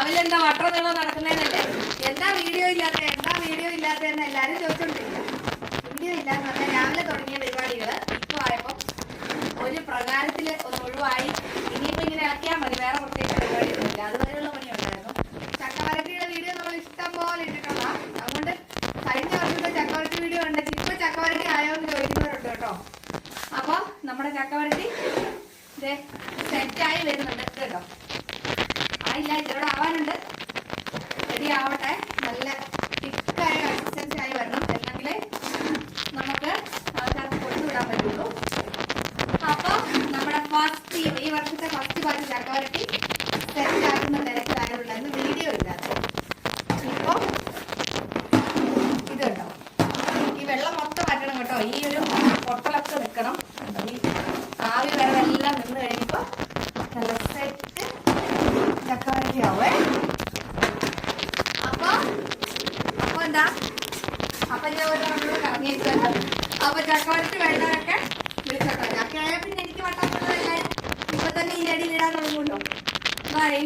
രാവിലെ എന്താ വട്ടം നീളം നടക്കുന്നതിനല്ലേ? എന്താ വീഡിയോ ഇല്ലാത്തതെന്ന് എല്ലാരും ചോദിച്ചോണ്ടിരിക്കുക. വീഡിയോ ഇല്ലാന്ന് പറഞ്ഞാൽ രാവിലെ തുടങ്ങിയ പരിപാടികള് ഇപ്പൊ ആയപ്പോ ഒരു പ്രകാരത്തില് ഒന്ന് ഒഴിവായി. ഇനിയിപ്പോ ഇങ്ങനെ ഇറക്കിയാൽ മതി, വേറെ പ്രത്യേകിച്ച് പരിപാടിയൊന്നുമില്ല. അതുവരെയുള്ള പണിയുണ്ടായിരുന്നു. ചക്കവരട്ടിയുടെ വീഡിയോ നമ്മൾ ഇഷ്ടം പോലെ ഇട്ടിട്ടുള്ള, അതുകൊണ്ട് കഴിഞ്ഞ വർഷത്തെ ചക്കവരട്ടി വീഡിയോ ഉണ്ടെങ്കിൽ ഇപ്പൊ ചക്കവരട്ടി ആയോ എന്ന് ചോദിക്കുന്നവരുണ്ട് കേട്ടോ. അപ്പൊ നമ്മുടെ ചക്കവരട്ടി സെറ്റായി വരുന്നുണ്ട് കേട്ടോ. ആയില്ല, ഇതിലൂടെ ആവാനുണ്ട്. റെഡി ആവട്ടെ. നല്ല തിക്കായ കൺസിസ്റ്റൻസി ആയി വരണം, അല്ലെങ്കിൽ നമുക്ക് ആൾക്കാർക്ക് കൊടുത്തുവിടാൻ പറ്റുള്ളൂ. അപ്പൊ നമ്മുടെ ഈ വർഷത്തെ ഫസ്റ്റ് ബാച്ച് ചക്കവരട്ടി സെറ്റാക്കുന്ന തിരക്കിലായുള്ള ഇന്ന് വീഡിയോ ഇല്ലാതെ. ഇപ്പൊ ഇത് കേട്ടോ, ഈ വെള്ളം മൊത്തം മാറ്റണം കേട്ടോ. ഈ ഒരു പൊട്ടലൊക്കെ നിൽക്കണം. ഈ ആവി വരവെല്ലാം നിന്ന് കഴിയുമ്പോ നല്ല സെറ്റ് ചക്കവരട്ടി ആവേ. അപ്പൊ എന്താ, അപ്പൊ ഞാൻ ഒരു റൗണ്ട് കറങ്ങിയിട്ട് അപ്പൊ ചക്കവരട്ടി വേണ്ടവരൊക്കെ വിളിച്ചോട്ടോ. ചക്കയായ പിന്നെ എനിക്ക് വട്ടാത്തുള്ളതെല്ലാം ഇപ്പൊ തന്നെ ഈ അടിയിൽ ഇടാൻ തുടങ്ങുമല്ലോ. ബൈ.